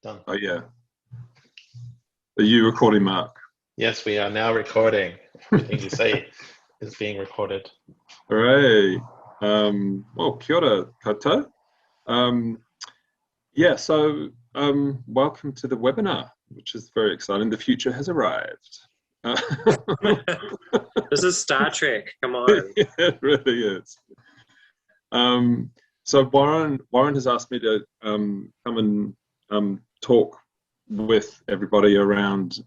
Done. Oh, yeah. Are you recording, Mark? Yes, we are now recording. Everything you say is being recorded. Hooray. Well, kia ora koutou. Yeah, so welcome to the webinar, which is very exciting. The future has arrived. This is Star Trek. Come on. Yeah, it really is. So Warren has asked me to come and talk with everybody around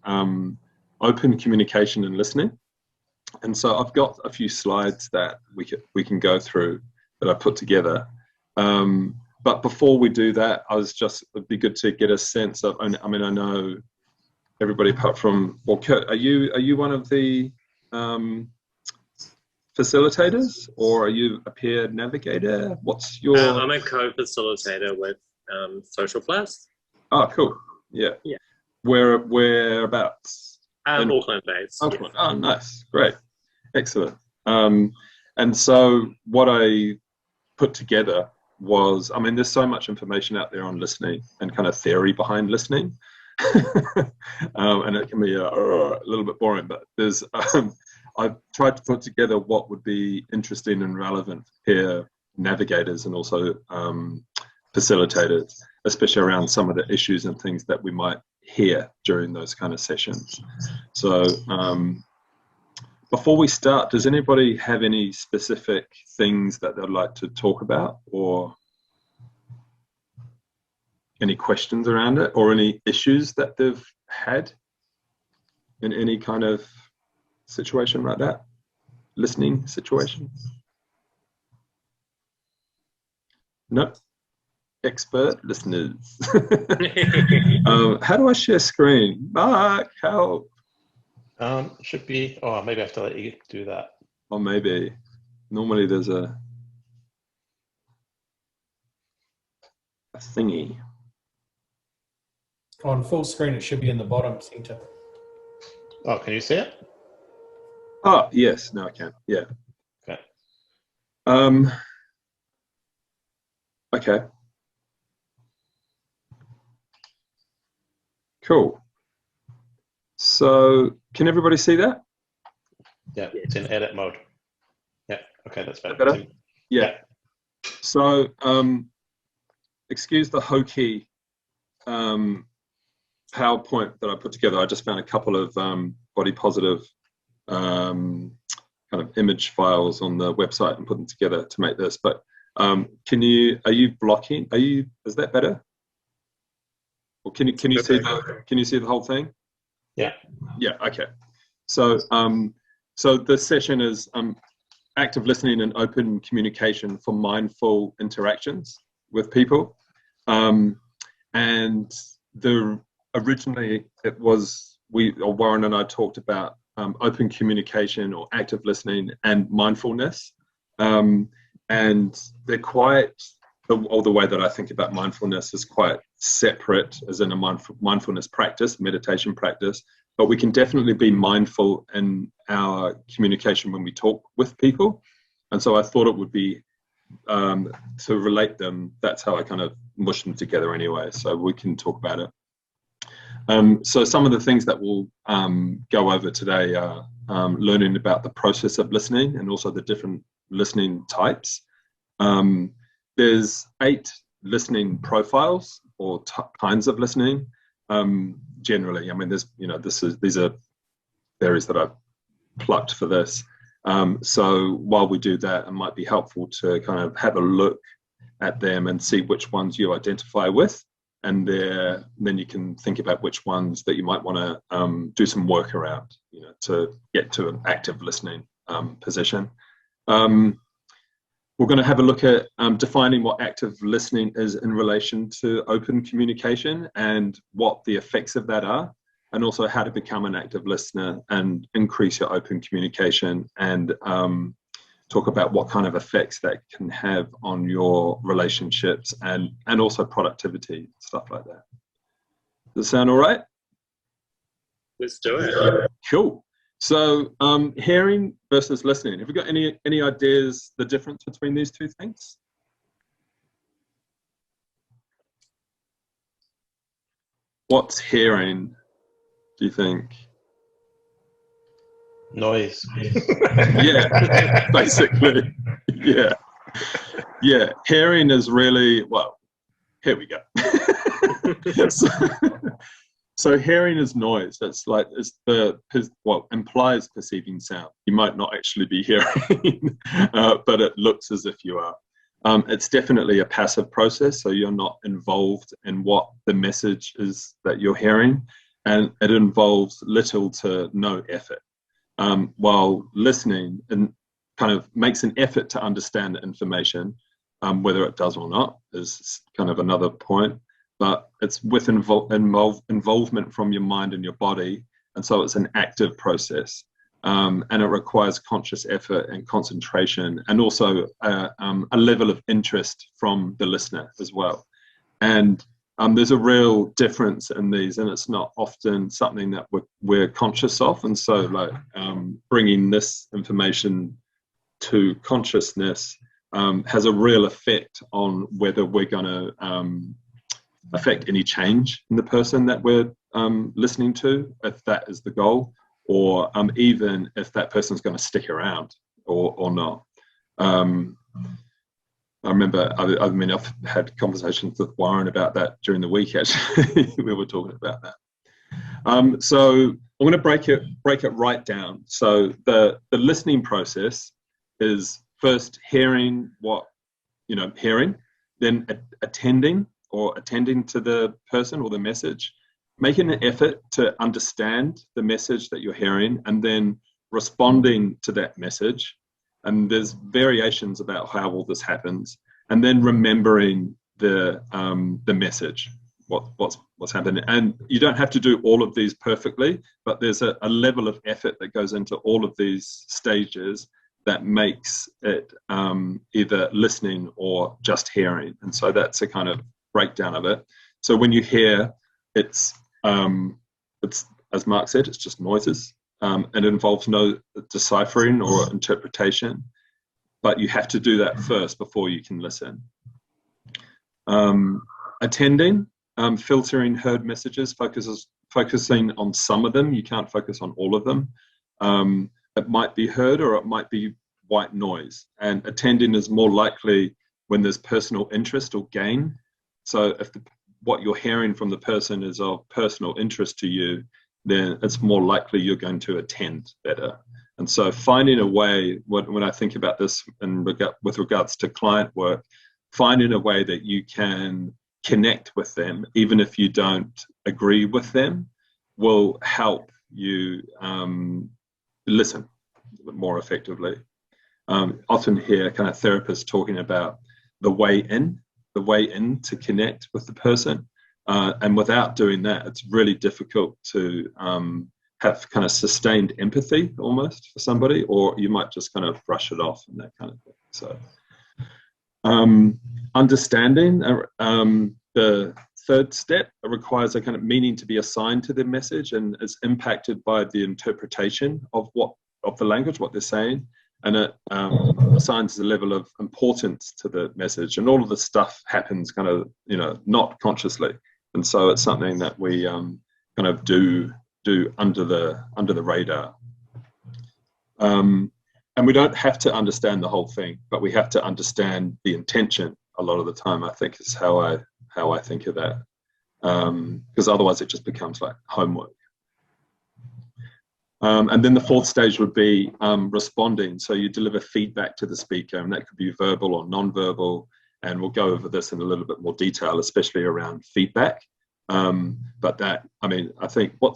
open communication and listening. And so I've got a few slides that we can go through that I put together. But before we do that, it'd be good to get a sense of. I mean, I know everybody apart from, well, Kurt, are you one of the facilitators, or are you a peer navigator? What's your? I'm a co-facilitator with Social Plus. Oh, cool. Yeah. Yeah. Whereabouts? Auckland based. Auckland. Oh, nice. Great. Excellent. And so what I put together was, I mean, there's so much information out there on listening and kind of theory behind listening. And it can be a little bit boring, but there's, I've tried to put together what would be interesting and relevant for peer navigators and also facilitators, especially around some of the issues and things that we might hear during those kind of sessions. So before we start, does anybody have any specific things that they'd like to talk about, or any questions around it, or any issues that they've had in any kind of situation like that? Listening situation? No? Expert listeners. How do I share screen? Mark, help. Should be, maybe I have to let you do that. Or maybe, normally there's a thingy. On full screen, it should be in the bottom center. Oh, can you see it? Oh, yes, now I can, yeah. Okay. Okay. Cool. So, can everybody see that? Yeah, it's in edit mode. Yeah, okay, that's better. Better? Yeah. So, excuse the hokey PowerPoint that I put together. I just found a couple of body positive kind of image files on the website and put them together to make this. But are you blocking? Is that better? Or can you see the whole thing? Yeah. Yeah. Okay. So so the session is active listening and open communication for mindful interactions with people. And originally it was Warren and I talked about open communication or active listening and mindfulness. And they're quite, or the way that I think about mindfulness is quite separate, as in a mindfulness practice, meditation practice, but we can definitely be mindful in our communication when we talk with people. And so I thought it would be, to relate them, that's how I kind of mush them together anyway, so we can talk about it. So some of the things that we'll go over today are learning about the process of listening and also the different listening types. There's 8 listening profiles or kinds of listening. Generally, I mean, these are areas that I've plucked for this. So while we do that, it might be helpful to kind of have a look at them and see which ones you identify with, and then you can think about which ones that you might want to do some work around, to get to an active listening position. We're going to have a look at defining what active listening is in relation to open communication and what the effects of that are, and also how to become an active listener and increase your open communication, and talk about what kind of effects that can have on your relationships and also productivity, stuff like that. Does that sound all right? Let's do it. Cool. So hearing versus listening. Have you got any ideas, the difference between these two things? What's hearing, do you think? Noise. Yeah, basically. Yeah. Yeah. Hearing is really, well, here we go. So hearing is noise. It's like, implies perceiving sound. You might not actually be hearing, but it looks as if you are. It's definitely a passive process, so you're not involved in what the message is that you're hearing, and it involves little to no effort. While listening and kind of makes an effort to understand the information, whether it does or not is kind of another point, but it's with involvement from your mind and your body, and so it's an active process. And it requires conscious effort and concentration, and also a level of interest from the listener as well. And there's a real difference in these, and it's not often something that we're conscious of. And so, like bringing this information to consciousness has a real effect on whether we're going to affect any change in the person that we're listening to, if that is the goal, or even if that person's going to stick around or not. I remember, I mean, I've had conversations with Warren about that during the week, actually. We were talking about that. So I'm going to break it right down. So the listening process is first hearing what, hearing, then attending to the person or the message, making an effort to understand the message that you're hearing, and then responding to that message. And there's variations about how all this happens, and then remembering the message, what's happening. And you don't have to do all of these perfectly, but there's a level of effort that goes into all of these stages that makes it either listening or just hearing. And so that's a kind of breakdown of it. So when you hear, it's as Mark said, it's just noises. It involves no deciphering or interpretation, but you have to do that first before you can listen. Attending, filtering heard messages, focusing on some of them. You can't focus on all of them. It might be heard or it might be white noise. And attending is more likely when there's personal interest or gain. So if what you're hearing from the person is of personal interest to you, then it's more likely you're going to attend better. And so finding a way, when I think about this with regards to client work, finding a way that you can connect with them, even if you don't agree with them, will help you listen more effectively. Often hear kind of therapists talking about the way in to connect with the person. And without doing that, it's really difficult to have kind of sustained empathy almost for somebody, or you might just kind of brush it off and that kind of thing. So understanding, the third step, it requires a kind of meaning to be assigned to the message, and is impacted by the interpretation of the language, what they're saying. And it assigns a level of importance to the message, and all of this stuff happens kind of, not consciously. And so it's something that we kind of do under the radar. And we don't have to understand the whole thing, but we have to understand the intention a lot of the time, I think, is how I think of that. Because otherwise it just becomes like homework. And then the fourth stage would be responding. So you deliver feedback to the speaker, and that could be verbal or non-verbal. And we'll go over this in a little bit more detail, especially around feedback. But that, I mean, I think I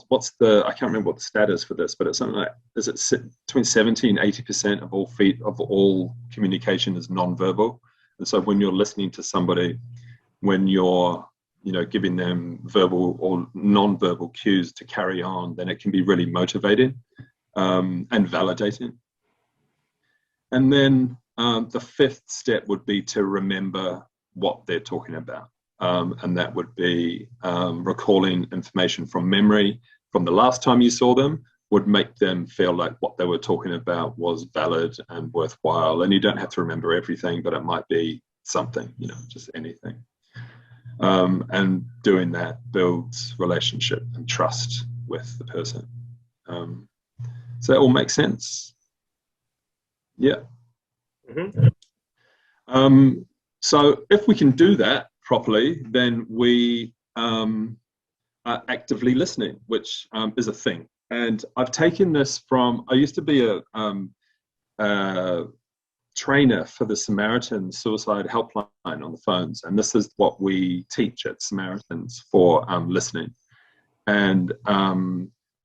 can't remember what the stat is for this, but it's something like, is it between 70 and 80% of all communication is non-verbal. And so when you're listening to somebody, when you're giving them verbal or non-verbal cues to carry on, then it can be really motivating and validating. And then the fifth step would be to remember what they're talking about. And that would be recalling information from memory from the last time you saw them, would make them feel like what they were talking about was valid and worthwhile. And you don't have to remember everything, but it might be something, just anything. And doing that builds relationship and trust with the person. So that all makes sense. Yeah. Mm-hmm. So if we can do that properly, then we are actively listening, which is a thing. And I've taken this from, I used to be a trainer for the Samaritan suicide helpline on the phones. And this is what we teach at Samaritans for listening. And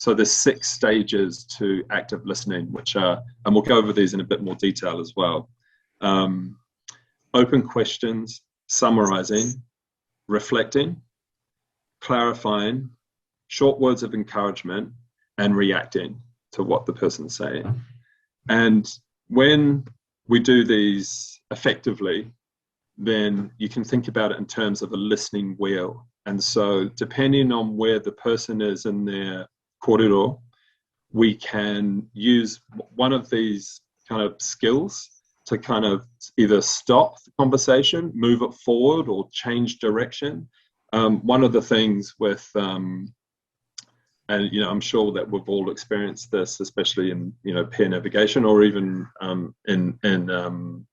so there's 6 stages to active listening, which are, and we'll go over these in a bit more detail as well. Open questions, summarizing, reflecting, clarifying, short words of encouragement, and reacting to what the person's saying. And when we do these effectively, then you can think about it in terms of a listening wheel. And so depending on where the person is in their kōrero, we can use one of these kind of skills to kind of either stop the conversation, move it forward, or change direction. One of the things with, and I'm sure that we've all experienced this, especially in peer navigation, or even in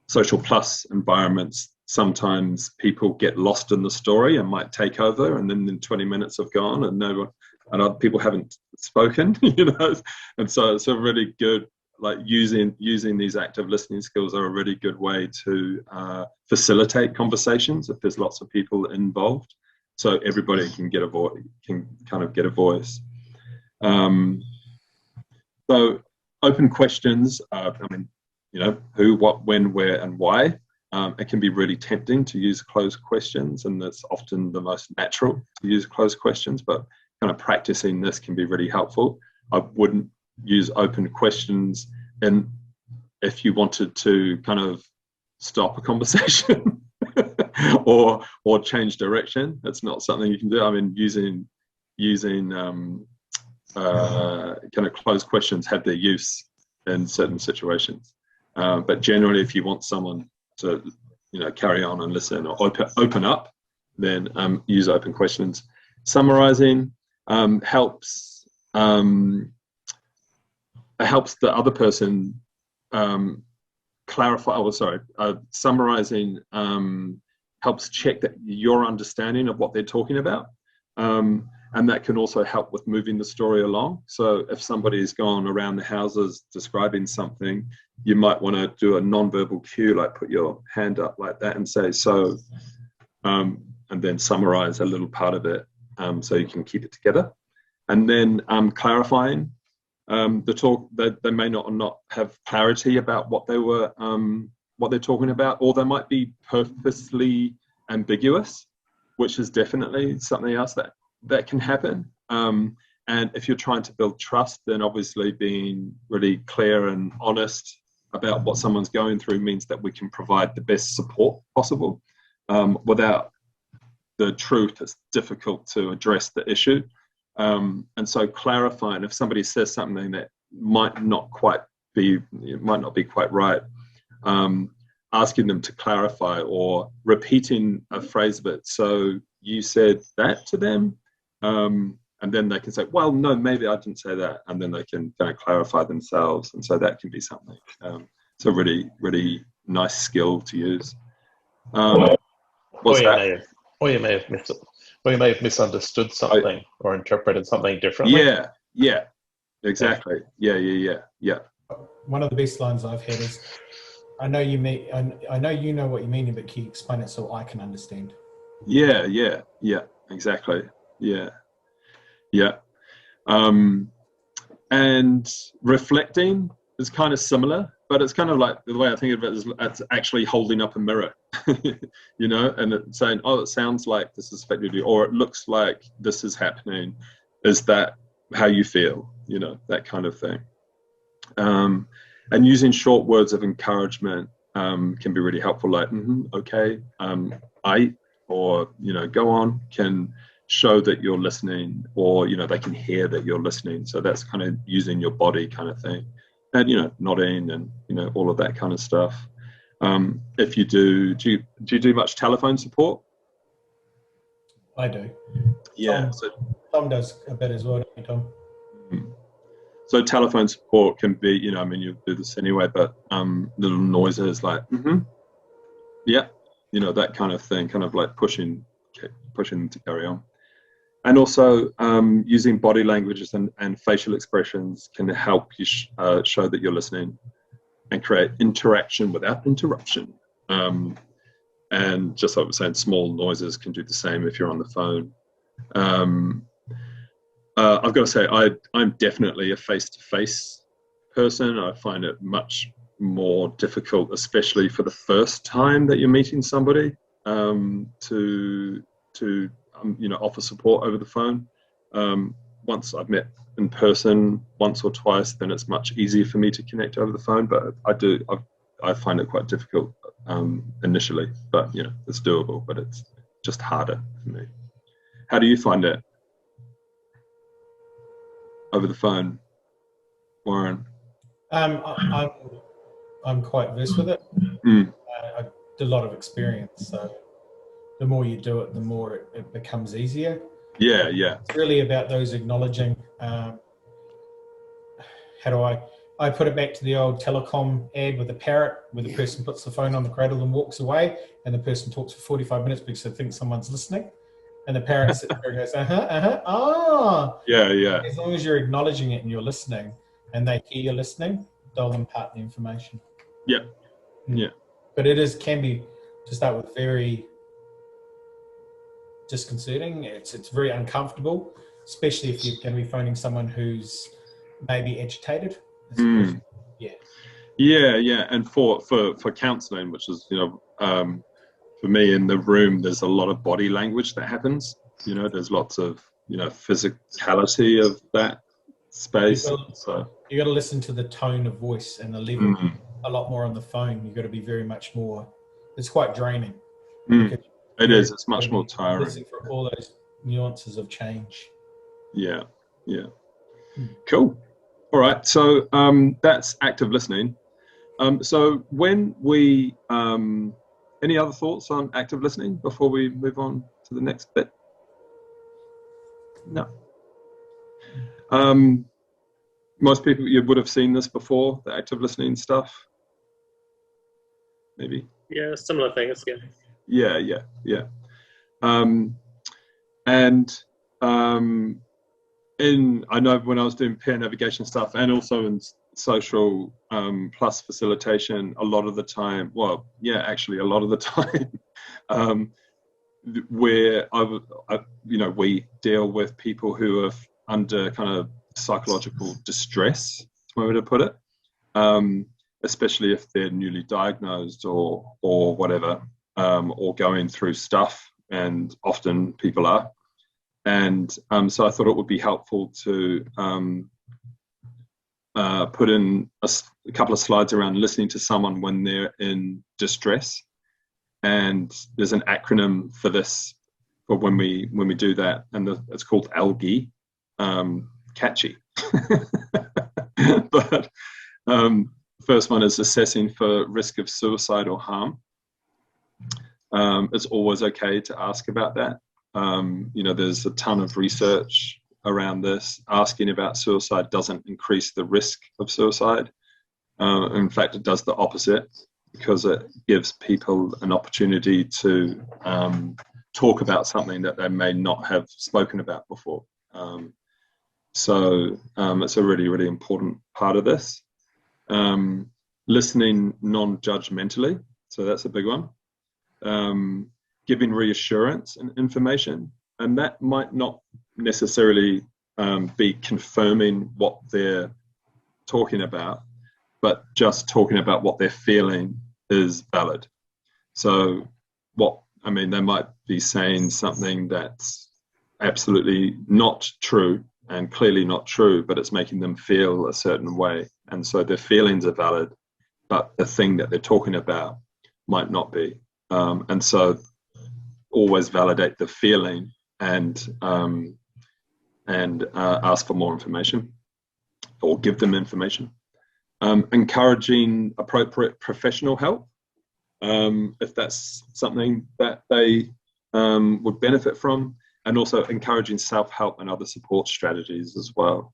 social plus environments. Sometimes people get lost in the story and might take over, and then 20 minutes have gone, and other people haven't spoken, And so it's a really good, like using these active listening skills are a really good way to facilitate conversations if there's lots of people involved, so everybody can get a voice, So open questions, who, what, when, where, and why. It can be really tempting to use closed questions, and it's often the most natural to use closed questions, but kind of practicing this can be really helpful. I wouldn't use open questions and if you wanted to kind of stop a conversation or change direction. It's not something you can do. I mean, using kind of closed questions have their use in certain situations, but generally if you want someone to carry on and listen or open up, then use open questions. Summarizing helps the other person clarify. Summarizing helps check that your understanding of what they're talking about, and that can also help with moving the story along. So if somebody's gone around the houses describing something, you might want to do a non-verbal cue, like put your hand up like that and say so, and then summarize a little part of it, so you can keep it together. And then clarifying the talk, that they may not have clarity about what they're talking about, or they might be purposely ambiguous, which is definitely something else that can happen. And if you're trying to build trust, then obviously being really clear and honest about what someone's going through means that we can provide the best support possible. Without the truth, it's difficult to address the issue. And so clarifying, if somebody says something that might not be quite right, asking them to clarify or repeating a phrase of it. So you said that to them, and then they can say, well, no, maybe I didn't say that. And then they can kind of clarify themselves. And so that can be something. It's a really, really nice skill to use. Or you may have misunderstood something or interpreted something differently. Yeah, exactly. Yeah. One of the best lines I've had is, I know you know what you mean, but can you explain it so I can understand? Yeah, exactly. Yeah. And reflecting is kind of similar, but it's kind of like, the way I think of it is it's actually holding up a mirror, and it's saying, oh, it sounds like this is affecting you, or it looks like this is happening. Is that how you feel? That kind of thing. And using short words of encouragement can be really helpful, like, okay, or go on, can show that you're listening, or they can hear that you're listening. So that's kind of using your body kind of thing, and nodding and all of that kind of stuff. If you do you do much telephone support? I do. Yeah. Tom does a bit as well, don't you, Tom? So telephone support can be, you know, I mean, you do this anyway, but little noises like, yeah, you know, that kind of thing, kind of like pushing them to carry on. And also using body languages and facial expressions can help you show that you're listening and create interaction without interruption. And just like I was saying, small noises can do the same if you're on the phone. I've got to say, I'm definitely a face-to-face person. I find it much more difficult, especially for the first time that you're meeting somebody, to you know, offer support over the phone. Once I've met in person once or twice, then it's much easier for me to connect over the phone. But I find it quite difficult initially. But you know, it's doable. But it's just harder for me. How do you find it over the phone, Warren? I'm quite versed with it. I did a lot of experience, so the more you do it, the more it becomes easier. Yeah. It's really about those acknowledging. How do I put it back to the old telecom ad with the parrot, where the person puts the phone on the cradle and walks away, and the person talks for 45 minutes because they think someone's listening, and the parrot sits there and goes, Yeah. As long as you're acknowledging it and you're listening, and they hear you're listening, they'll impart the information. Yeah. But can be, to start with, very disconcerting. It's very uncomfortable, especially if you're going to be phoning someone who's maybe agitated. Yeah. And for counselling, which is, you know, for me in the room, there's a lot of body language that happens. You know, there's lots of, you know, physicality of that space. So you got to listen to the tone of voice and the level a lot more on the phone. You got to be very much more. It's quite draining. It is. It's much more tiring. Listening for all those nuances of change. Yeah. Cool. All right. So that's active listening. So when we any other thoughts on active listening before we move on to the next bit? No. Most people, you would have seen this before, the active listening stuff. Maybe. Yeah, similar things. Yeah. Yeah. I know when I was doing peer navigation stuff and also in social plus facilitation, a lot of the time, actually a lot of the time, where we deal with people who are under kind of psychological distress, is one way to put it, especially if they're newly diagnosed or whatever, or going through stuff, and often people are. And so I thought it would be helpful to put in a couple of slides around listening to someone when they're in distress. And there's an acronym for this, for when we do that, and it's called ALGAE. Catchy. But first one is assessing for risk of suicide or harm. It's always okay to ask about that. There's a ton of research around this. Asking about suicide doesn't increase the risk of suicide. In fact, it does the opposite, because it gives people an opportunity to talk about something that they may not have spoken about before. So it's a really, really important part of this. Listening non-judgmentally, so that's a big one. Giving reassurance and information, and that might not necessarily be confirming what they're talking about, but just talking about what they're feeling is valid. So they might be saying something that's absolutely not true and clearly not true, but it's making them feel a certain way. And so their feelings are valid, but the thing that they're talking about might not be. And so always validate the feeling and ask for more information, or give them information. Encouraging appropriate professional help, if that's something that they would benefit from, and also encouraging self-help and other support strategies as well,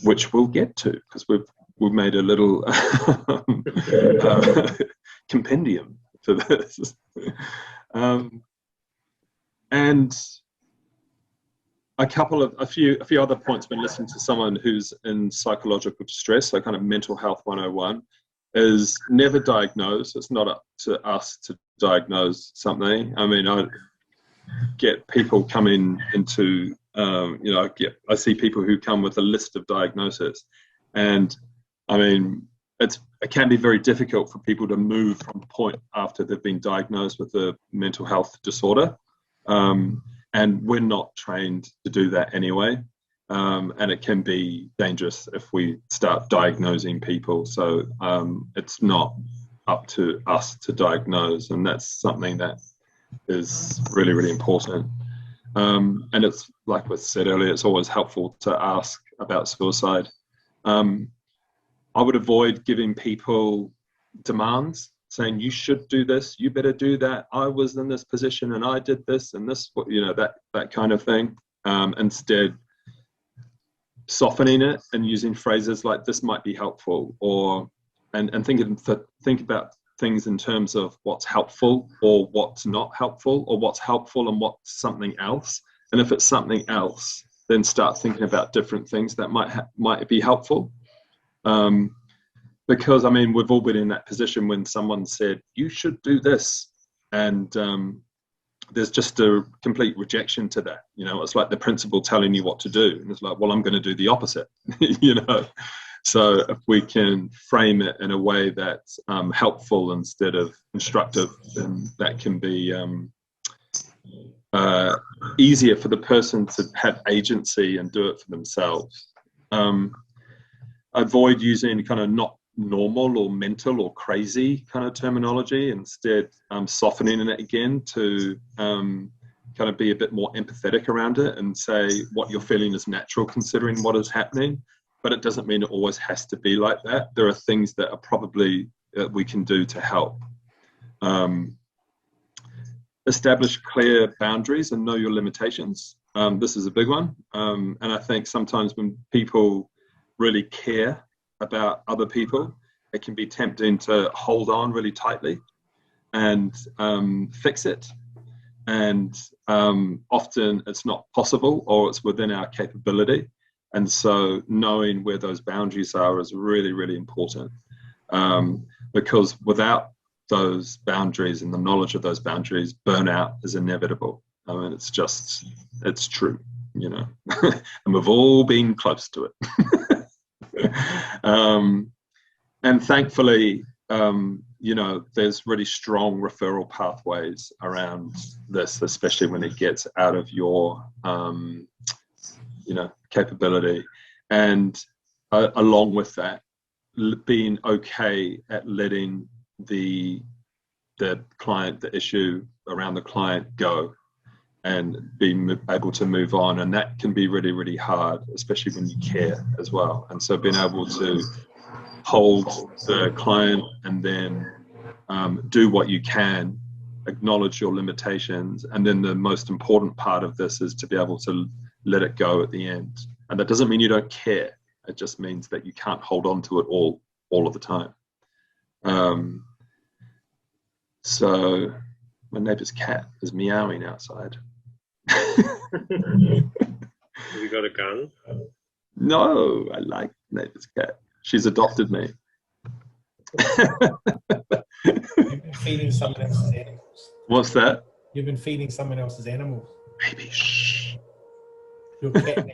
which we'll get to because we've made a little compendium for this. And a few other points when listening to someone who's in psychological distress, so kind of mental health 101, is never diagnose. It's not up to us to diagnose something. I mean, I get people coming into, I see people who come with a list of diagnoses, and I mean, it can be very difficult for people to move from the point after they've been diagnosed with a mental health disorder. And we're not trained to do that anyway. And it can be dangerous if we start diagnosing people. So it's not up to us to diagnose. And that's something that is really, really important. And it's, like was said earlier, it's always helpful to ask about suicide. I would avoid giving people demands, saying you should do this, you better do that, I was in this position and I did this and this, that kind of thing. Instead, softening it and using phrases like this might be helpful, or and think about things in terms of what's helpful or what's not helpful, or what's helpful and what's something else. And if it's something else, then start thinking about different things that might be helpful. Because I mean, we've all been in that position when someone said you should do this, and there's just a complete rejection to that. It's like the principal telling you what to do, and it's like, well, I'm going to do the opposite. So if we can frame it in a way that's helpful instead of instructive, then that can be easier for the person to have agency and do it for themselves. Avoid using kind of not normal or mental or crazy kind of terminology. Instead, softening it again to kind of be a bit more empathetic around it and say what you're feeling is natural considering what is happening, but it doesn't mean it always has to be like that. There are things that are probably we can do to help. Establish clear boundaries and know your limitations. This is a big one. And I think sometimes when people really care about other people, it can be tempting to hold on really tightly and fix it. And often it's not possible, or it's within our capability. And so knowing where those boundaries are is really, really important. Because without those boundaries and the knowledge of those boundaries, burnout is inevitable. I mean, it's true, and we've all been close to it. And thankfully, there's really strong referral pathways around this, especially when it gets out of your, capability. And along with that, being okay at letting the client, the issue around the client go, and being able to move on. And that can be really, really hard, especially when you care as well. And so being able to hold the client and then do what you can, acknowledge your limitations. And then the most important part of this is to be able to let it go at the end. And that doesn't mean you don't care. It just means that you can't hold on to it all of the time. So my neighbor's cat is meowing outside. Have you got a gun? No, I like neighbor's cat. She's adopted me. You've been feeding someone else's animals. What's that? You've been feeding someone else's animals. Baby, shh. Your cat.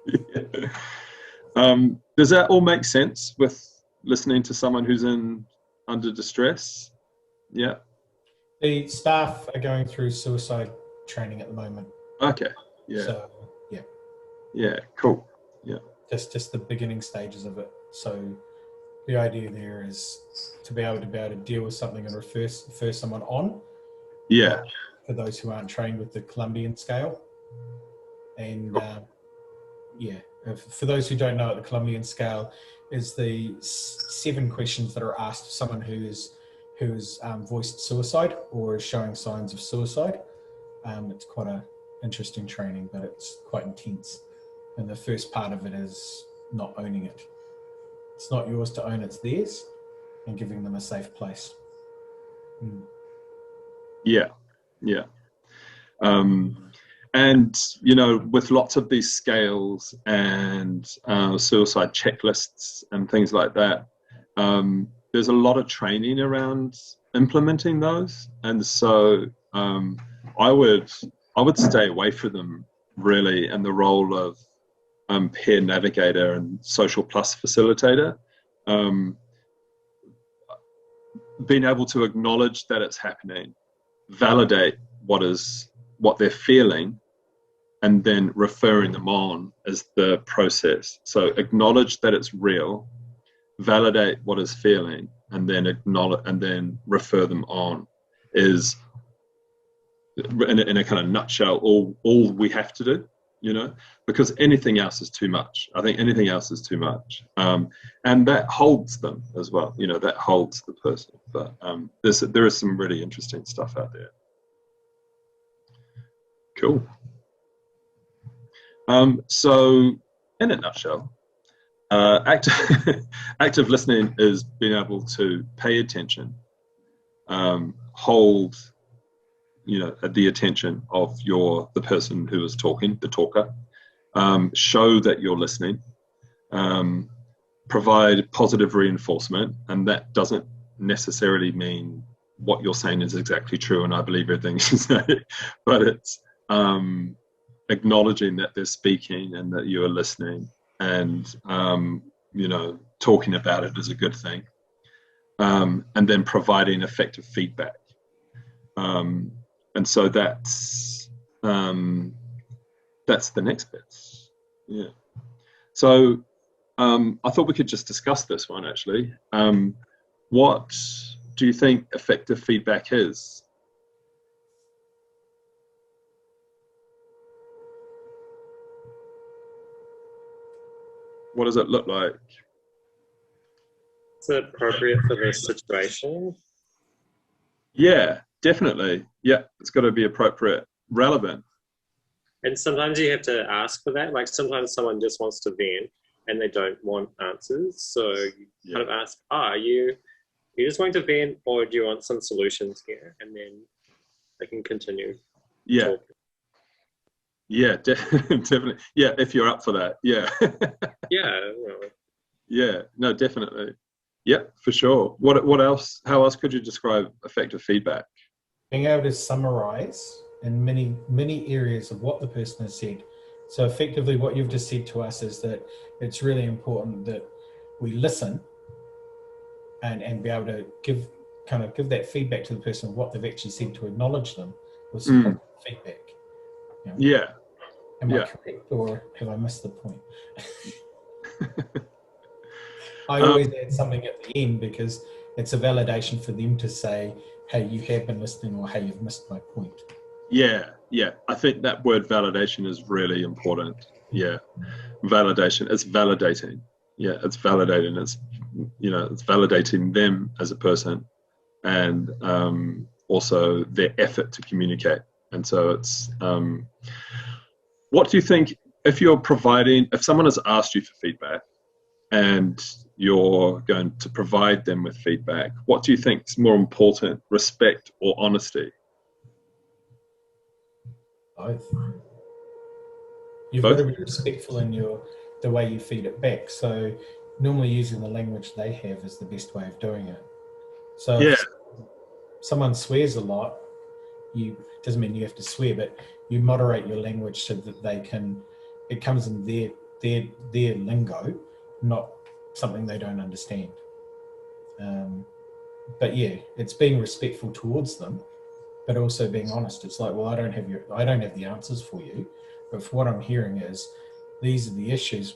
Yeah. Does that all make sense with listening to someone who's under distress? Yeah. The staff are going through suicide training at the moment. Okay. Yeah. So, yeah. Yeah. Cool. Yeah. Just the beginning stages of it. So the idea there is to be able to deal with something and refer someone on. Yeah. For those who aren't trained with the Colombian scale. And for those who don't know, the Colombian scale is the 7 questions that are asked of someone who has voiced suicide or is showing signs of suicide. It's quite a interesting training, but it's quite intense. And the first part of it is not owning it. It's not yours to own, it's theirs, and giving them a safe place. Yeah, yeah. And, with lots of these scales and suicide checklists and things like that, there's a lot of training around implementing those. And so I would stay away from them, really, in the role of peer navigator and social plus facilitator. Being able to acknowledge that it's happening, validate what they're feeling, and then referring them on as the process. So acknowledge that it's real, validate what is feeling, and then acknowledge and then refer them on is, in a kind of nutshell, all we have to do, because anything else is too much. I think anything else is too much, and that holds them as well. That holds the person. But there is some really interesting stuff out there. Cool. So, in a nutshell, active listening is being able to pay attention, hold, the attention of the person who is talking, the talker, show that you're listening, provide positive reinforcement, and that doesn't necessarily mean what you're saying is exactly true and I believe everything you say, but it's acknowledging that they're speaking and that you are listening, and talking about it is a good thing, and then providing effective feedback, and so that's the next bit. Yeah. So I thought we could just discuss this one, actually. What do you think effective feedback is? What does it look like? Is it appropriate for the situation? Yeah, definitely. Yeah, it's got to be appropriate, relevant. And sometimes you have to ask for that. Like sometimes someone just wants to vent and they don't want answers. So you kind of ask, are you just going to vent, or do you want some solutions here? And then they can continue talking. Yeah, definitely. Yeah, if you're up for that. Yeah. Yeah. Yeah, no, definitely. Yeah, for sure. What else? How else could you describe effective feedback? Being able to summarize in many areas of what the person has said. So effectively what you've just said to us is that it's really important that we listen and be able to give that feedback to the person of what they've actually said, to acknowledge them with some positive feedback. Yeah. Am I correct, or have I missed the point? I always add something at the end because it's a validation for them to say, hey, you have been listening, or hey, you've missed my point. Yeah. I think that word validation is really important. Yeah. Validation. It's validating. Yeah, it's validating. It's validating them as a person, and also their effort to communicate. And so it's what do you think, if someone has asked you for feedback and you're going to provide them with feedback, what do you think is more important, respect or honesty? Both. You've Both? got to be respectful in the way you feed it back. So normally using the language they have is the best way of doing it. So if someone swears a lot, doesn't mean you have to swear, but you moderate your language so that it comes in their lingo, not something they don't understand. But yeah, it's being respectful towards them, but also being honest. It's like, well, I don't have the answers for you, but for what I'm hearing is these are the issues.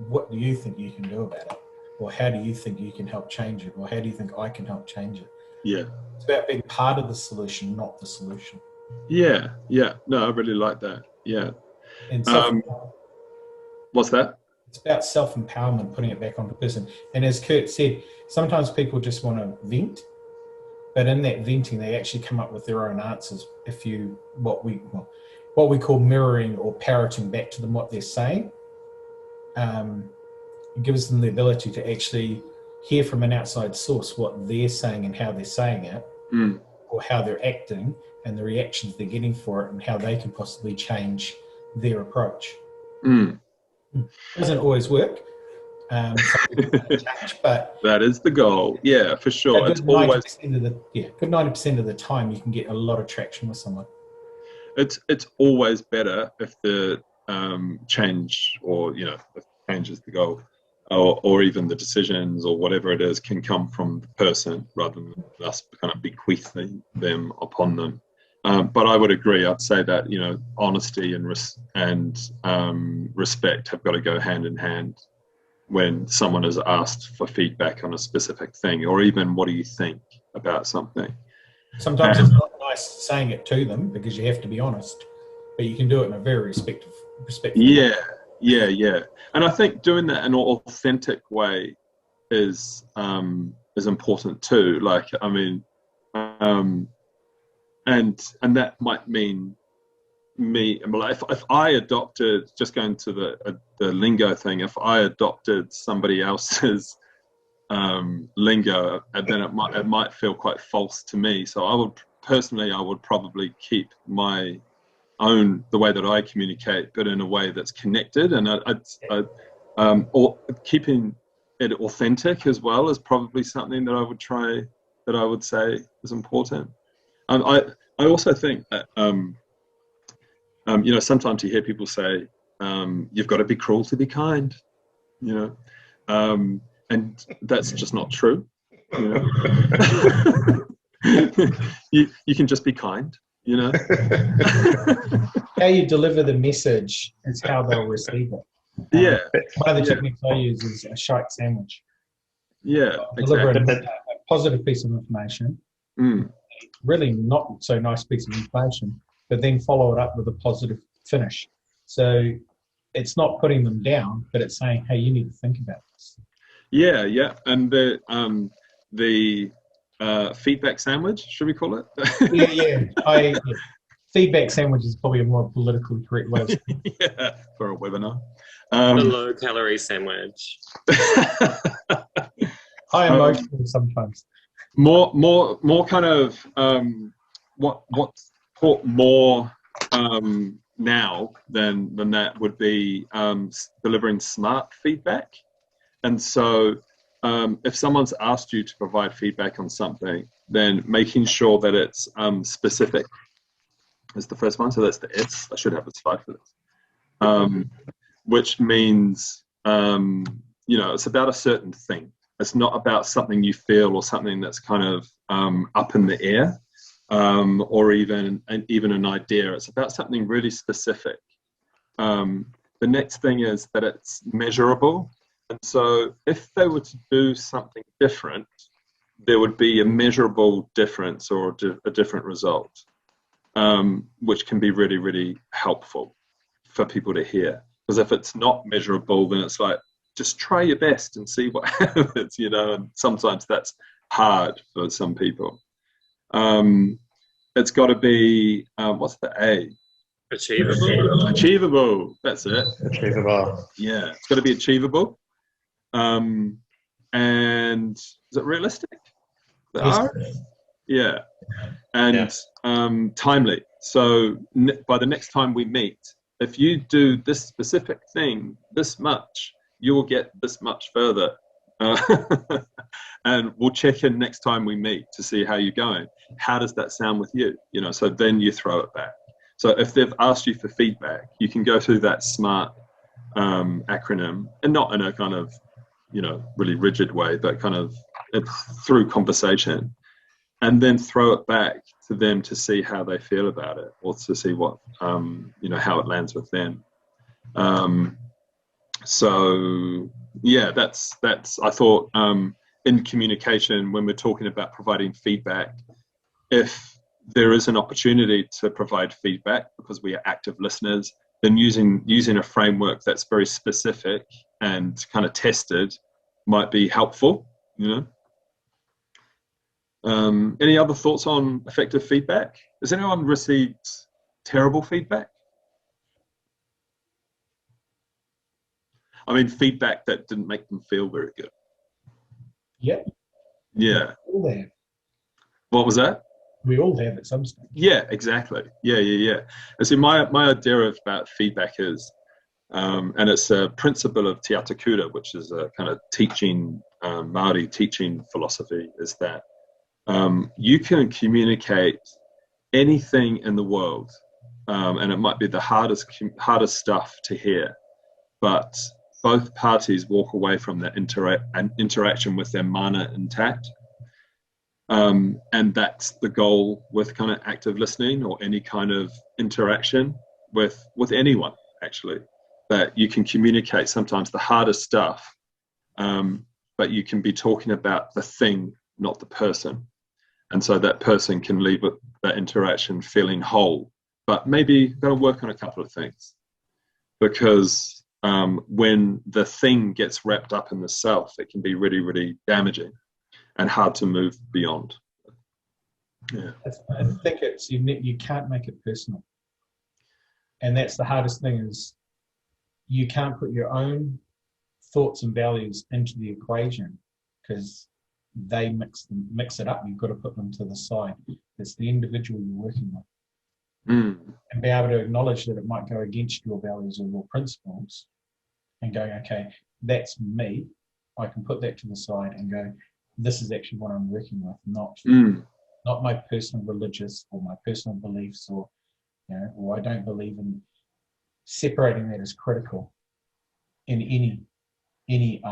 What do you think you can do about it? Or how do you think you can help change it? Or how do you think I can help change it? Yeah. It's about being part of the solution, not the solution. Yeah. No, I really like that. Yeah. And what's that? It's about self-empowerment, putting it back onto the person. And as Kurt said, sometimes people just want to vent, but in that venting, they actually come up with their own answers. If you what we call mirroring or parroting back to them what they're saying, it gives them the ability to actually hear from an outside source what they're saying and how they're saying it, or how they're acting and the reactions they're getting for it, and how they can possibly change their approach. Doesn't always work. Change, but that is the goal. Yeah, for sure. It's always 90% of the good 90% of the time you can get a lot of traction with someone. It's always better if the change, or if change is the goal, or even the decisions or whatever it is can come from the person rather than us kind of bequeathing them upon them. But I would agree. I'd say that honesty and respect have got to go hand in hand when someone is asked for feedback on a specific thing, or even what do you think about something. Sometimes it's not nice saying it to them because you have to be honest, but you can do it in a very respectful way. Yeah. And I think doing that in an authentic way is important too. Like, I mean, and that might mean me. If I adopted, just going to the lingo thing, if I adopted somebody else's lingo, then it might feel quite false to me. So I would probably keep my own, the way that I communicate, but in a way that's connected, and or keeping it authentic as well is probably something that I would say is important. I also think that sometimes you hear people say you've got to be cruel to be kind, and that's just not true. You can just be kind. How you deliver the message is how they'll receive it. One of the techniques I use is a shite sandwich. Deliver a positive piece of information, really not so nice piece of information, but then follow it up with a positive finish. So it's not putting them down, but it's saying, hey, you need to think about this. And the feedback sandwich, should we call it? Feedback sandwich is probably a more politically correct way of saying it. For a webinar. The low-calorie sandwich. High emotional sometimes. More kind of what's taught more now than that would be delivering smart feedback. And so if someone's asked you to provide feedback on something, then making sure that it's specific is the first one. So that's the S. I should have a slide for this. Which means, it's about a certain thing. It's not about something you feel or something that's kind of up in the air, or even an idea. It's about something really specific. The next thing is that it's measurable. And so if they were to do something different, there would be a measurable difference or a different result, which can be really, really helpful for people to hear. Because if it's not measurable, then it's like, just try your best and see what happens, and sometimes that's hard for some people. It's got to be, what's the A? Achievable. That's it. Achievable. Yeah, it's got to be achievable. And is it realistic? Yeah. And timely. So by the next time we meet, if you do this specific thing this much, you will get this much further. And we'll check in next time we meet to see how you're going. How does that sound with you? So then you throw it back. So if they've asked you for feedback, you can go through that SMART acronym, and not in a kind of, really rigid way, but kind of through conversation, and then throw it back to them to see how they feel about it, or to see what, how it lands with them. So yeah, that's I thought in communication, when we're talking about providing feedback, if there is an opportunity to provide feedback because we are active listeners, then using a framework that's very specific and kind of tested might be helpful, Any other thoughts on effective feedback? Has anyone received terrible feedback? I mean, feedback that didn't make them feel very good. Yeah. Yeah. We all have. What was that? We all have at some stage. Yeah, exactly. Yeah. And so my idea about feedback is, and it's a principle of Te Ata Kura, which is a kind of teaching, Māori teaching philosophy, is that you can communicate anything in the world, and it might be the hardest stuff to hear, but both parties walk away from that interaction with their mana intact. And that's the goal with kind of active listening or any kind of interaction with anyone, actually, that you can communicate sometimes the hardest stuff, but you can be talking about the thing, not the person. And so that person can leave that interaction feeling whole, but maybe going to work on a couple of things. Because when the thing gets wrapped up in the self, it can be really, really damaging and hard to move beyond. Yeah. I think it's you can't make it personal, and that's the hardest thing. Is you can't put your own thoughts and values into the equation because they mix it up. You've got to put them to the side. It's the individual you're working with, and be able to acknowledge that it might go against your values or your principles, and go, okay, that's me. I can put that to the side and go, this is actually what I'm working with, not my personal religious or my personal beliefs, or or I don't believe in. Separating that is critical in any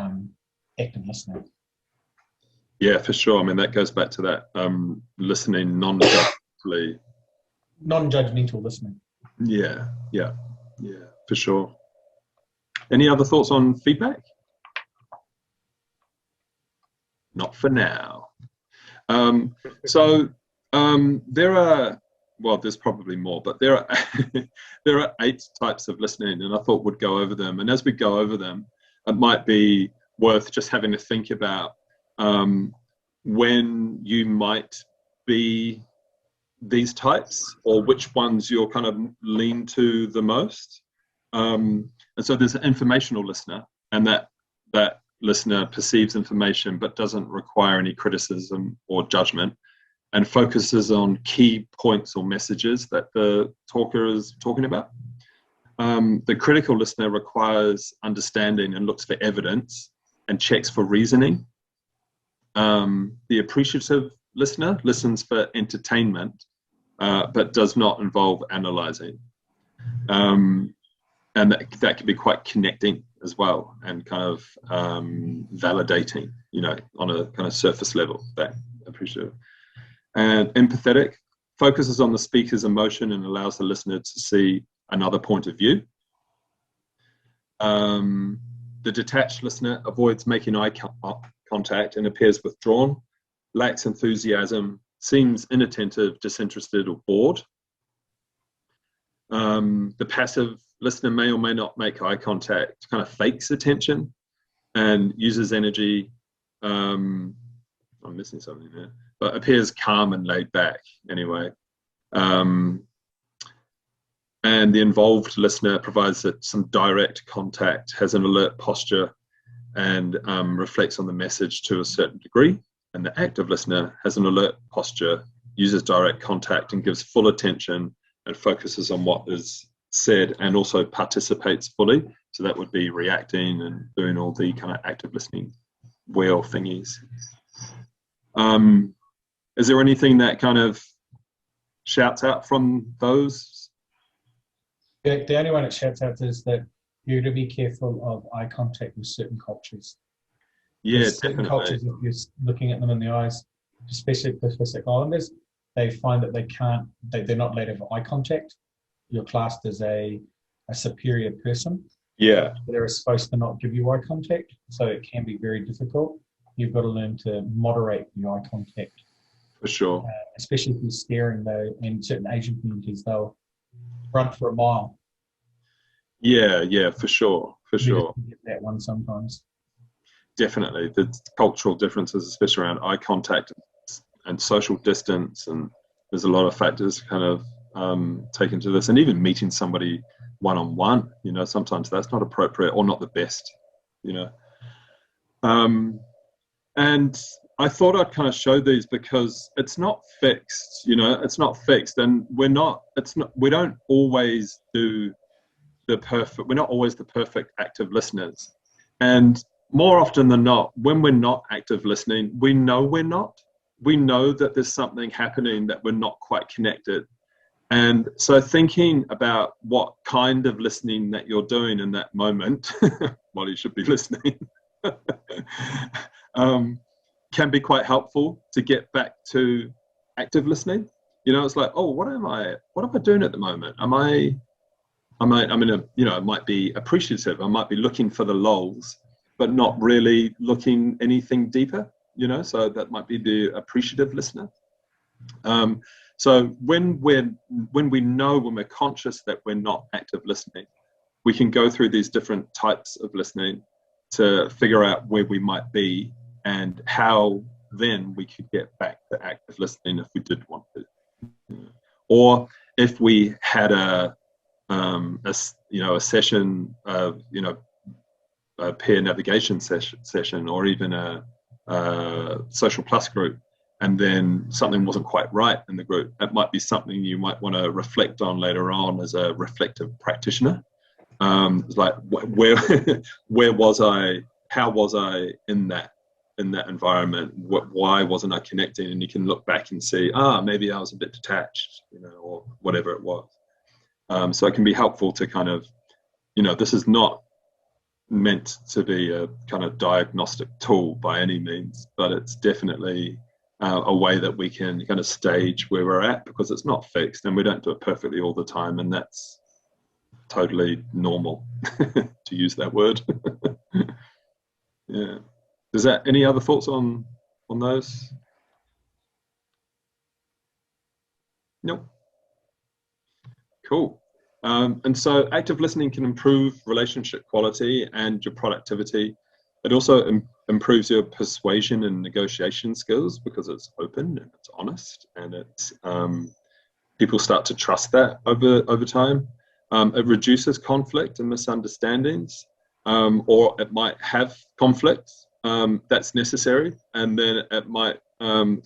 active listening. Yeah, for sure. I mean, that goes back to that listening non-judgmentally. Non-judgmental listening. Yeah, for sure. Any other thoughts on feedback? Not for now. So there are, well, there's probably more, but there are 8 types of listening, and I thought we'd go over them. And as we go over them, it might be worth just having to think about when you might be these types, or which ones you're kind of lean to the most. And so there's an informational listener, and that listener perceives information but doesn't require any criticism or judgment, and focuses on key points or messages that the talker is talking about. The critical listener requires understanding and looks for evidence and checks for reasoning. The appreciative listener listens for entertainment, but does not involve analyzing. And that can be quite connecting as well, and kind of validating, on a kind of surface level, that appreciative. And empathetic focuses on the speaker's emotion and allows the listener to see another point of view. The detached listener avoids making eye contact and appears withdrawn, lacks enthusiasm, seems inattentive, disinterested, or bored. The passive listener may or may not make eye contact, kind of fakes attention and uses energy. I'm missing something there, but appears calm and laid back anyway. And the involved listener provides some direct contact, has an alert posture, and reflects on the message to a certain degree. And the active listener has an alert posture, uses direct contact, and gives full attention and focuses on what is said, and also participates fully. So that would be reacting and doing all the kind of active listening wheel thingies. Is there anything that kind of shouts out from those? The only one that shouts out is that you're to be careful of eye contact with certain cultures. Yeah, certain definitely. cultures, if you're looking at them in the eyes, especially Pacific Islanders, they find that they're not allowed to have eye contact. You're classed as a superior person. Yeah. They're supposed to not give you eye contact, so it can be very difficult. You've got to learn to moderate the eye contact. For sure. Especially if you're staring, though, in certain Asian communities, they'll run for a mile. Yeah, for sure. You get that one sometimes. Definitely. The cultural differences, especially around eye contact and social distance, and there's a lot of factors kind of take into this, and even meeting somebody one-on-one, you know, sometimes that's not appropriate or not the best, you know. And I thought I'd kind of show these because it's not fixed, you know, it's not fixed, and we don't always do we're not always the perfect active listeners. And more often than not, when we're not active listening, we know that there's something happening that we're not quite connected. And so thinking about what kind of listening that you're doing in that moment, while you should be listening, can be quite helpful to get back to active listening. You know, it's like, oh, what am I doing at the moment? I might be appreciative. I might be looking for the lulls, but not really looking anything deeper, you know, so that might be the appreciative listener. So when we're conscious that we're not active listening, we can go through these different types of listening to figure out where we might be and how then we could get back to active listening if we did want to. Or if we had a session of, you know, a peer navigation session, or even a social plus group, and then something wasn't quite right in the group, it might be something you might want to reflect on later on as a reflective practitioner. It's like, where was I? How was I in that environment? Why wasn't I connecting? And you can look back and see, maybe I was a bit detached, you know, or whatever it was. So it can be helpful to kind of, you know, this is not meant to be a kind of diagnostic tool by any means, but it's definitely a way that we can kind of stage where we're at, because it's not fixed and we don't do it perfectly all the time, and that's totally normal to use that word. Yeah. Is that any other thoughts on those? Nope. Cool. And so active listening can improve relationship quality and your productivity. It also improves your persuasion and negotiation skills because it's open and it's honest, and it's people start to trust that over time. It reduces conflict and misunderstandings, or it might have conflict that's necessary, and then it might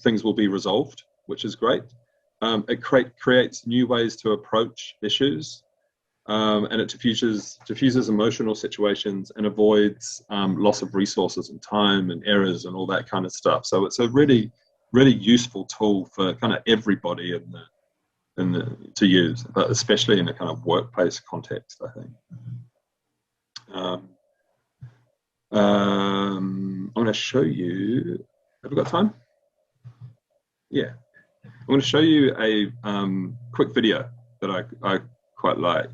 things will be resolved, which is great. It creates new ways to approach issues, and it diffuses emotional situations and avoids loss of resources and time and errors and all that kind of stuff. So it's a really, really useful tool for kind of everybody to use, but especially in a kind of workplace context, I think. I'm going to show you. Have we got time? Yeah. I'm going to show you a quick video that I quite like.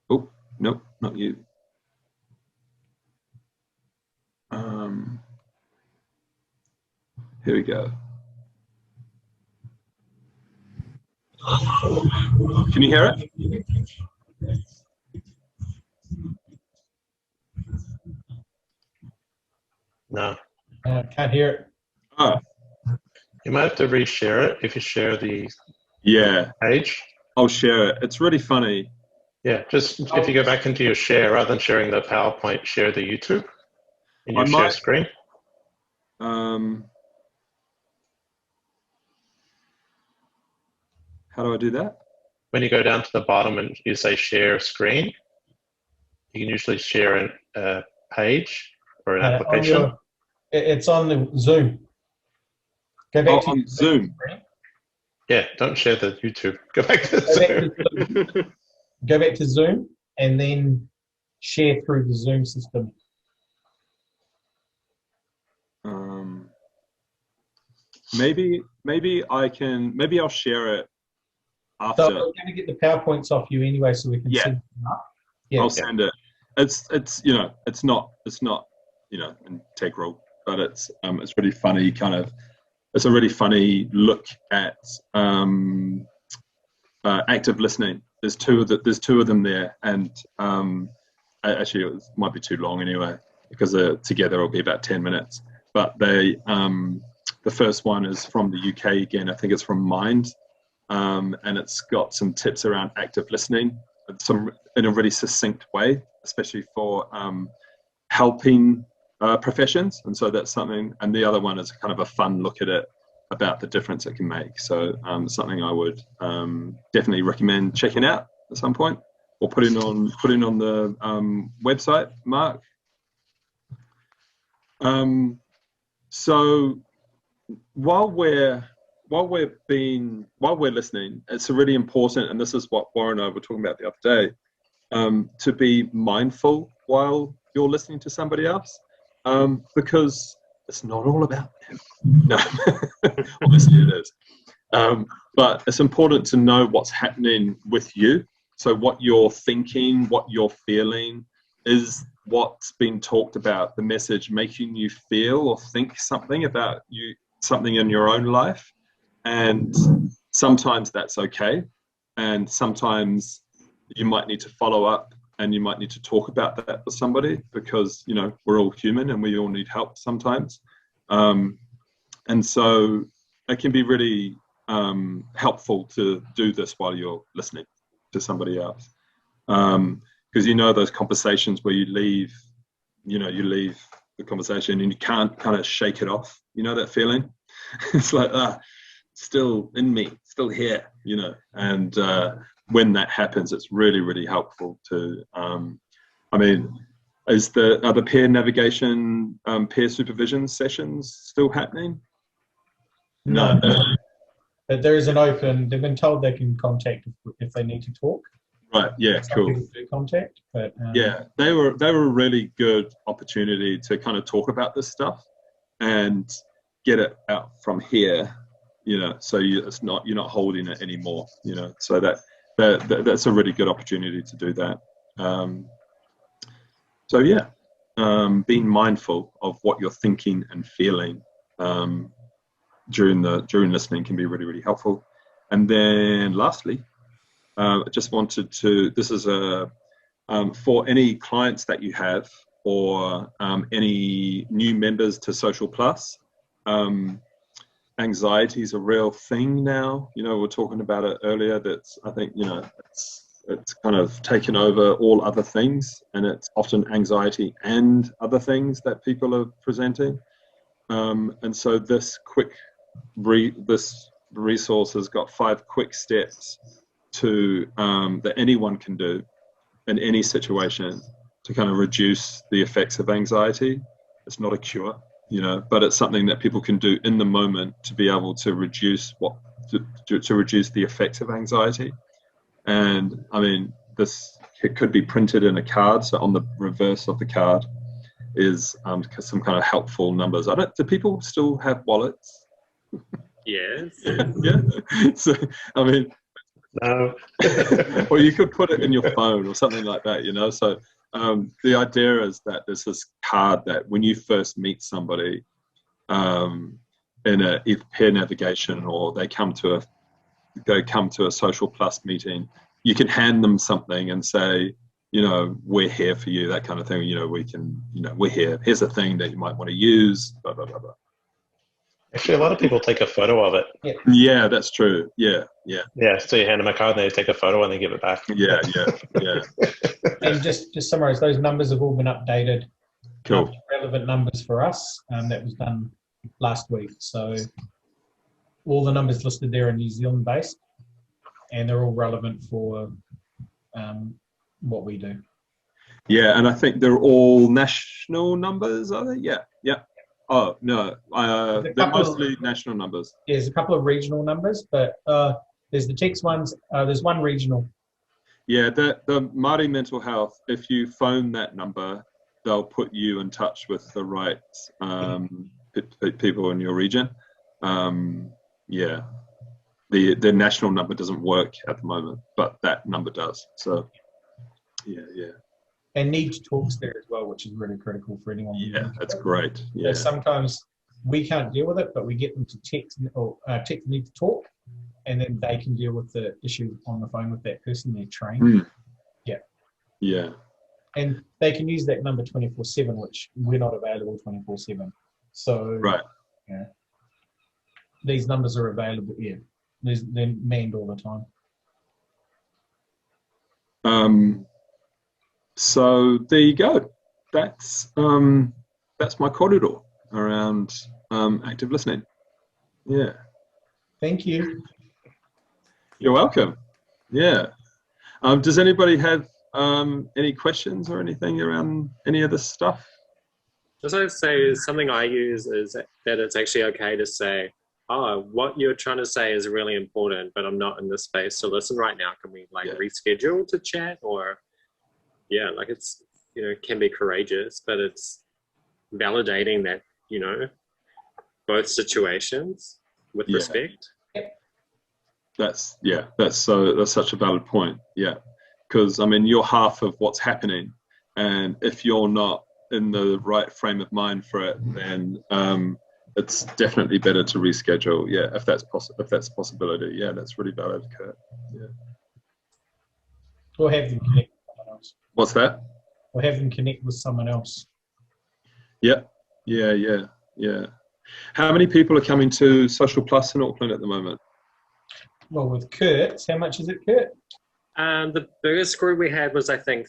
Oh, nope, not you. Here we go. Can you hear it? No. Can't hear it. Oh, You might have to reshare it if you share the yeah. page. I'll share it. It's really funny. Yeah, just if you go back into your share, rather than sharing the PowerPoint, share the YouTube in your share screen. How do I do that? When you go down to the bottom and you say share screen, you can usually share a page or an application. It's on the Zoom. Go back to on Zoom. Screen. Yeah, don't share the YouTube. Go back to Zoom. Go back to Zoom and then share through the Zoom system. Maybe I'll share it after. So I'm going to get the PowerPoints off you anyway, so we can send them up. Yeah, I'll send it. It's it's not integral, but it's really funny. It's a really funny look at active listening. There's two of them there, and actually it might be too long anyway, because together it'll be about 10 minutes. But they the first one is from the UK again. I think it's from Mind, and it's got some tips around active listening, some in a really succinct way, especially for helping professions. And so that's something. And the other one is kind of a fun look at it about the difference it can make. So something I would definitely recommend checking out at some point, or putting on the website, Mark. So while we're listening, it's really important, and this is what Warren and I were talking about the other day, to be mindful while you're listening to somebody else, because it's not all about them. No, obviously it is. But it's important to know what's happening with you. So what you're thinking, what you're feeling, is what's been talked about, the message making you feel or think something about you, something in your own life. And sometimes that's okay. And sometimes you might need to follow up, and you might need to talk about that with somebody, because, you know, we're all human and we all need help sometimes. And so it can be really helpful to do this while you're listening to somebody else. Because you know those conversations where you leave the conversation and you can't kind of shake it off. You know that feeling? It's like, still in me, still here, you know. And when that happens, it's really, really helpful to, are the peer navigation, peer supervision sessions still happening? No. But there is an open, they've been told they can contact if they need to talk. Right, yeah, Some cool. people do contact, but Yeah, they were a really good opportunity to kind of talk about this stuff and get it out from here, you know, so you're not holding it anymore, you know. So that's a really good opportunity to do that. So yeah, being mindful of what you're thinking and feeling during listening can be really, really helpful. And then lastly, I just wanted to, this is for any clients that you have, or any new members to Social Plus. Anxiety is a real thing now. You know, we were talking about it earlier. That's, I think, you know, it's kind of taken over all other things, and it's often anxiety and other things that people are presenting. And so this this resource has got 5 quick steps to that anyone can do in any situation to kind of reduce the effects of anxiety. It's not a cure, you know, but it's something that people can do in the moment to be able to reduce to reduce the effects of anxiety. And I mean, it could be printed in a card. So on the reverse of the card is some kind of helpful numbers. Do people still have wallets? Yes. Yeah. So I mean, No. or you could put it in your phone or something like that, you know. So the idea is that there's this card that when you first meet somebody in either peer navigation, or they come to a Social Plus meeting, you can hand them something and say, you know, we're here for you, that kind of thing. You know, we can, you know, we're here. Here's a thing that you might want to use, blah, blah, blah, blah. Actually, a lot of people take a photo of it. Yeah, that's true. Yeah. Yeah, so you hand them a card and they take a photo and they give it back. Yeah. and just summarize, those numbers have all been updated. Cool. Relevant numbers for us. That was done last week. So all the numbers listed there are New Zealand based, and they're all relevant for what we do. Yeah, and I think they're all national numbers, are they? Yeah. Oh, no, they're mostly national numbers. There's a couple of regional numbers, but there's the text ones. There's one regional. Yeah, the Māori Mental Health, if you phone that number, they'll put you in touch with the right people in your region. Yeah, the national number doesn't work at the moment, but that number does. So, yeah. And Need to Talk's there as well, which is really critical for anyone. Yeah, that's great. Yeah. So sometimes we can't deal with it, but we get them to text Need to Talk, and then they can deal with the issue on the phone with that person they're trained. Yeah. And they can use that number 24/7, which we're not available 24/7. So right. Yeah. these numbers are available. Yeah, they're manned all the time. So there you go. That's my corridor around active listening. Yeah. Thank you. You're welcome. Yeah. Does anybody have any questions or anything around any of this stuff? Just like to say, something I use is that it's actually okay to say, oh, what you're trying to say is really important, but I'm not in the space to listen right now. Can we reschedule to chat? Or like it's, can be courageous, but it's validating that, both situations with respect. That's such a valid point. Yeah. Because you're half of what's happening, and if you're not in the right frame of mind for it, then it's definitely better to reschedule. Yeah, if that's a possibility. Yeah, that's really valid, Kurt. Yeah. Or have them connect with someone else. What's that? Or have them connect with someone else. Yeah. How many people are coming to Social Plus in Auckland at the moment? Well, with Kurt, how much is it, Kurt? The biggest group we had was, I think,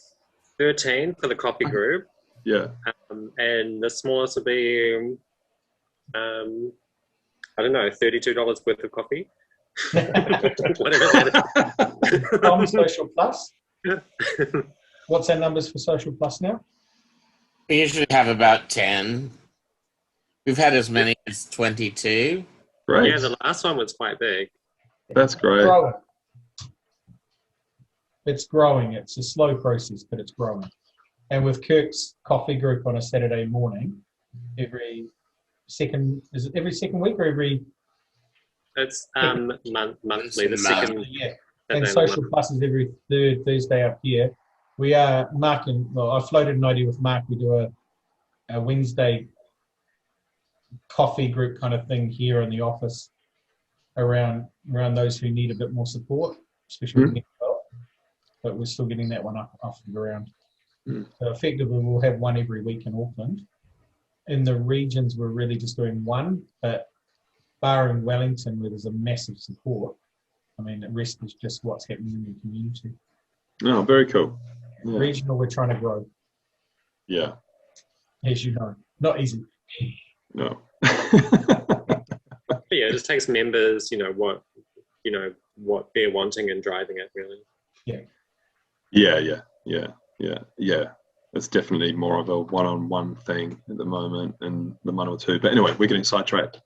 13 for the coffee group. Yeah. And the smallest would be, I don't know, $32 worth of coffee. Whatever that is. From Social Plus? What's our numbers for Social Plus now? We usually have about 10. We've had as many as 22. Great. Yeah, the last one was quite big. That's great. It's growing. It's a slow process, but it's growing. And with Kirk's coffee group on a Saturday morning, every second week or every? It's monthly. The second. Yeah. And Social Plus is every third Thursday up here. We are marking. Well, I floated an idea with Mark. We do a Wednesday coffee group kind of thing here in the office around those who need a bit more support, especially with mental health. But we're still getting that one up off the ground. So effectively, we'll have one every week in Auckland. In the regions, we're really just doing one, but barring Wellington, where there's a massive support, the rest is just what's happening in the community. Oh, very cool. Yeah. Regional, we're trying to grow. Yeah. As you know, not easy. No. Yeah, it just takes members, what they're wanting and driving it, really. Yeah. It's definitely more of a one-on-one thing at the moment, and the one or two. But anyway, we're getting sidetracked.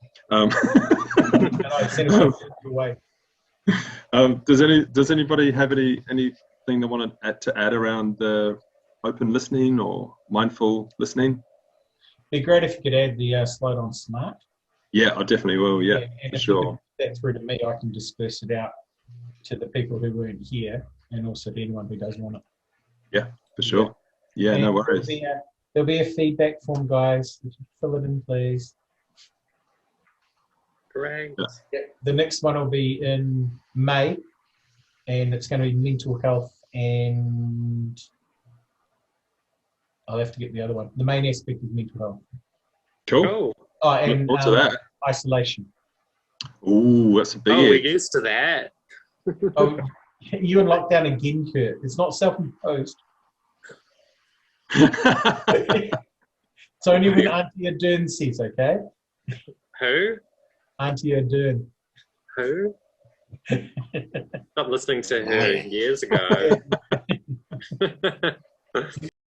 Does anybody have anything they want to add around the open listening or mindful listening? Be great if you could add the slide on SMART. Yeah, I definitely will. Yeah, and for sure. That's through to me. I can disperse it out to the people who weren't here, and also to anyone who does want it. Yeah, for sure. Yeah, no worries. There'll be a feedback form, guys. Fill it in, please. Great. Yeah. The next one will be in May, and it's going to be mental health, and I'll have to get the other one. The main aspect is mental health. Cool. Oh, and to that. Isolation. Ooh, that's a big. Oh, we're used to that. Oh, you in lockdown again, Kurt. It's not self-imposed. It's only when Auntie Ardern says, okay? Who? Auntie Ardern. Who? Stopped listening to her years ago.